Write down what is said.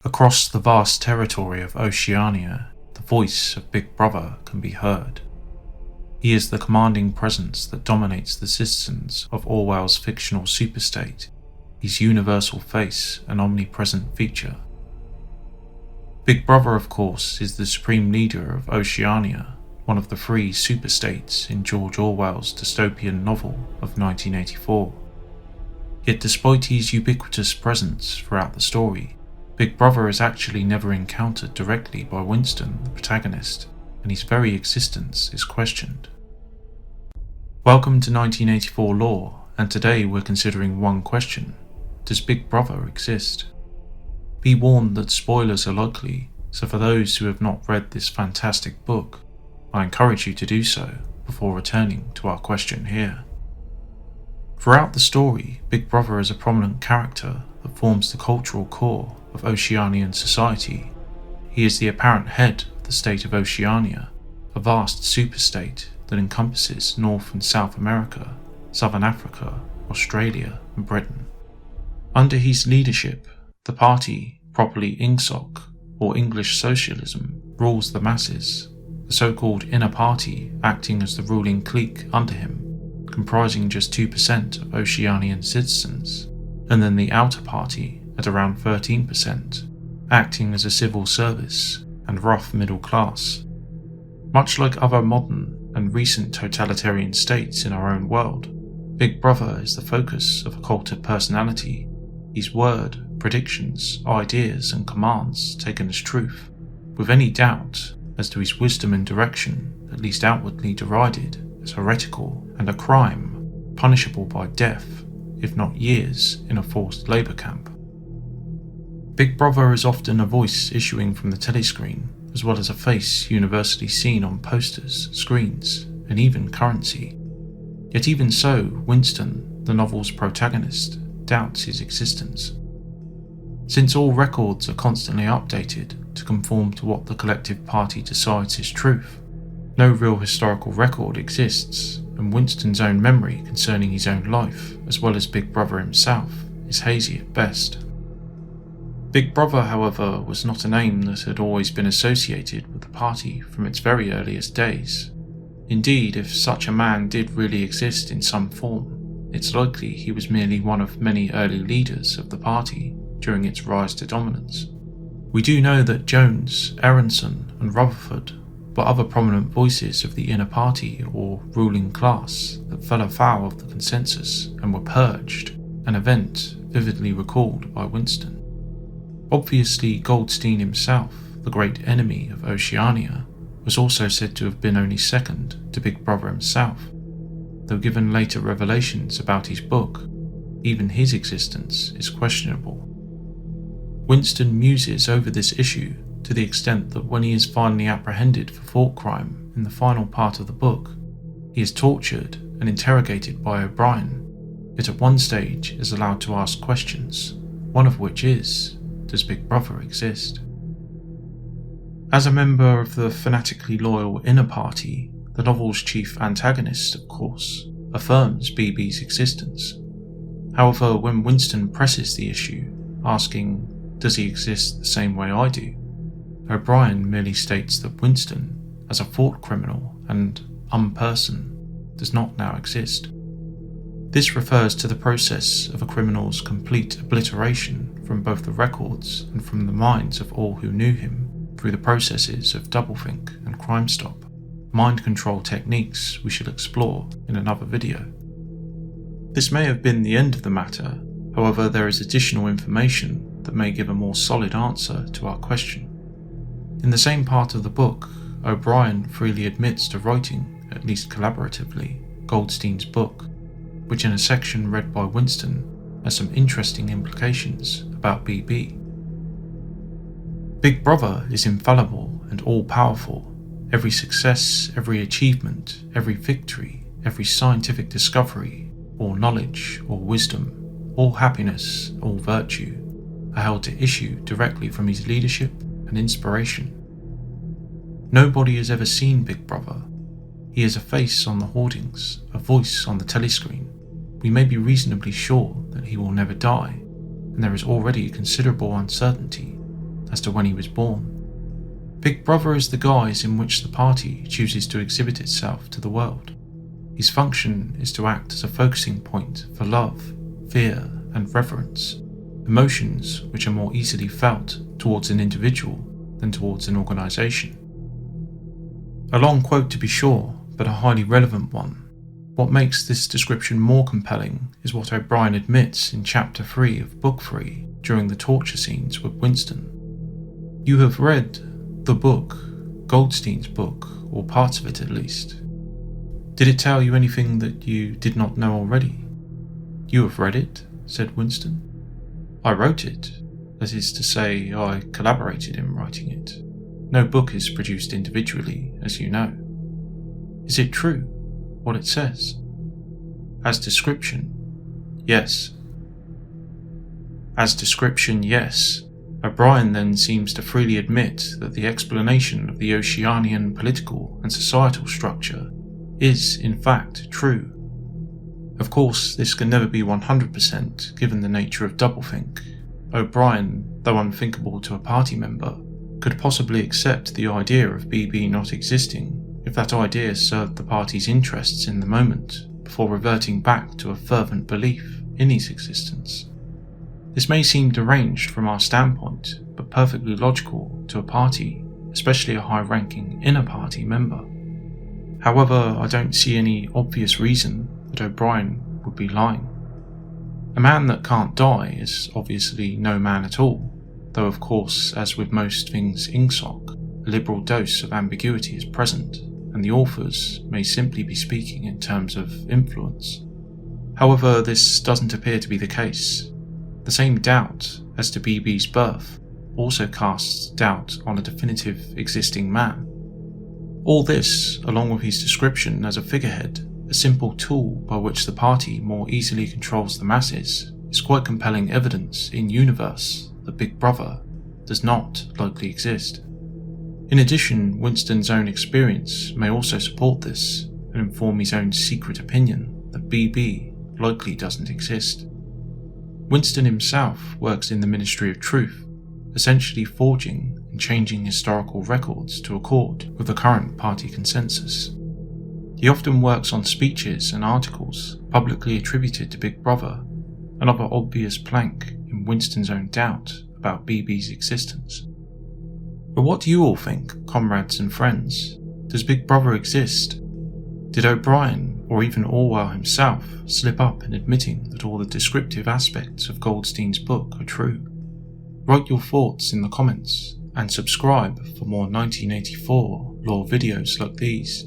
Across the vast territory of Oceania, the voice of Big Brother can be heard. He is the commanding presence that dominates the citizens of Orwell's fictional superstate, his universal face and omnipresent feature. Big Brother, of course, is the supreme leader of Oceania, one of the three superstates in George Orwell's dystopian novel of 1984. Yet despite his ubiquitous presence throughout the story, Big Brother is actually never encountered directly by Winston, the protagonist, and his very existence is questioned. Welcome to 1984 Lore, and today we're considering one question: does Big Brother exist? Be warned that spoilers are likely, so for those who have not read this fantastic book, I encourage you to do so before returning to our question here. Throughout the story, Big Brother is a prominent character that forms the cultural core of Oceanian society. He is the apparent head of the state of Oceania, a vast superstate that encompasses North and South America, Southern Africa, Australia and Britain. Under his leadership, the party, properly INGSOC, or English Socialism, rules the masses, the so-called inner party acting as the ruling clique under him, comprising just 2% of Oceanian citizens, and then the outer party at around 13%, acting as a civil service and rough middle class. Much like other modern and recent totalitarian states in our own world, Big Brother is the focus of a cult of personality, his word, predictions, ideas and commands taken as truth, with any doubt as to his wisdom and direction at least outwardly derided as heretical and a crime punishable by death, if not years, in a forced labour camp. Big Brother is often a voice issuing from the telescreen, as well as a face universally seen on posters, screens, and even currency. Yet even so, Winston, the novel's protagonist, doubts his existence. Since all records are constantly updated to conform to what the collective party decides is truth, no real historical record exists, and Winston's own memory concerning his own life, as well as Big Brother himself, is hazy at best. Big Brother, however, was not a name that had always been associated with the party from its very earliest days. Indeed, if such a man did really exist in some form, it's likely he was merely one of many early leaders of the party during its rise to dominance. We do know that Jones, Aronson and Rutherford were other prominent voices of the inner party or ruling class that fell afoul of the consensus and were purged, an event vividly recalled by Winston. Obviously, Goldstein himself, the great enemy of Oceania, was also said to have been only second to Big Brother himself, though given later revelations about his book, even his existence is questionable. Winston muses over this issue to the extent that when he is finally apprehended for thought crime in the final part of the book, he is tortured and interrogated by O'Brien, yet at one stage is allowed to ask questions, one of which is, does Big Brother exist? As a member of the fanatically loyal inner party, the novel's chief antagonist, of course, affirms BB's existence. However, when Winston presses the issue, asking, does he exist the same way I do, O'Brien merely states that Winston, as a thought criminal and unperson, does not now exist. This refers to the process of a criminal's complete obliteration from both the records and from the minds of all who knew him through the processes of doublethink and crime stop, mind control techniques we shall explore in another video. This may have been the end of the matter, however there is additional information that may give a more solid answer to our question. In the same part of the book, O'Brien freely admits to writing, at least collaboratively, Goldsteins Book, which in a section read by Winston has some interesting implications about BB. Big Brother is infallible and all-powerful. Every success, every achievement, every victory, every scientific discovery, all knowledge, all wisdom, all happiness, all virtue, are held to issue directly from his leadership and inspiration. Nobody has ever seen Big Brother. He is a face on the hoardings, a voice on the telescreen. We may be reasonably sure that he will never die, and there is already considerable uncertainty as to when he was born. Big Brother is the guise in which the party chooses to exhibit itself to the world. His function is to act as a focusing point for love, fear, and reverence, emotions which are more easily felt towards an individual than towards an organisation. A long quote to be sure, but a highly relevant one. What makes this description more compelling is what O'Brien admits in Chapter 3 of Book 3 during the torture scenes with Winston. You have read the book, Goldsteins Book, or parts of it at least. Did it tell you anything that you did not know already? You have read it, said Winston. I wrote it, that is to say, I collaborated in writing it. No book is produced individually, as you know. Is it true, what it says? As description, yes. As description, yes. O'Brien then seems to freely admit that the explanation of the Oceanian political and societal structure is, in fact, true. Of course, this can never be 100% given the nature of doublethink. O'Brien, though unthinkable to a party member, could possibly accept the idea of BB not existing if that idea served the party's interests in the moment, before reverting back to a fervent belief in his existence. This may seem deranged from our standpoint, but perfectly logical to a party, especially a high-ranking inner-party member. However, I don't see any obvious reason that O'Brien would be lying. A man that can't die is obviously no man at all, though of course, as with most things ingsoc, a liberal dose of ambiguity is present, and the authors may simply be speaking in terms of influence. However, this doesn't appear to be the case. The same doubt as to BB's birth also casts doubt on a definitive existing man. All this, along with his description as a figurehead, a simple tool by which the party more easily controls the masses, is quite compelling evidence in universe that Big Brother does not likely exist. In addition, Winston's own experience may also support this and inform his own secret opinion that BB likely doesn't exist. Winston himself works in the Ministry of Truth, essentially forging and changing historical records to accord with the current party consensus. He often works on speeches and articles publicly attributed to Big Brother, another obvious plank in Winston's own doubt about BB's existence. But what do you all think, comrades and friends? Does Big Brother exist? Did O'Brien, or even Orwell himself, slip up in admitting that all the descriptive aspects of Goldsteins' book are true? Write your thoughts in the comments, and subscribe for more 1984 lore videos like these.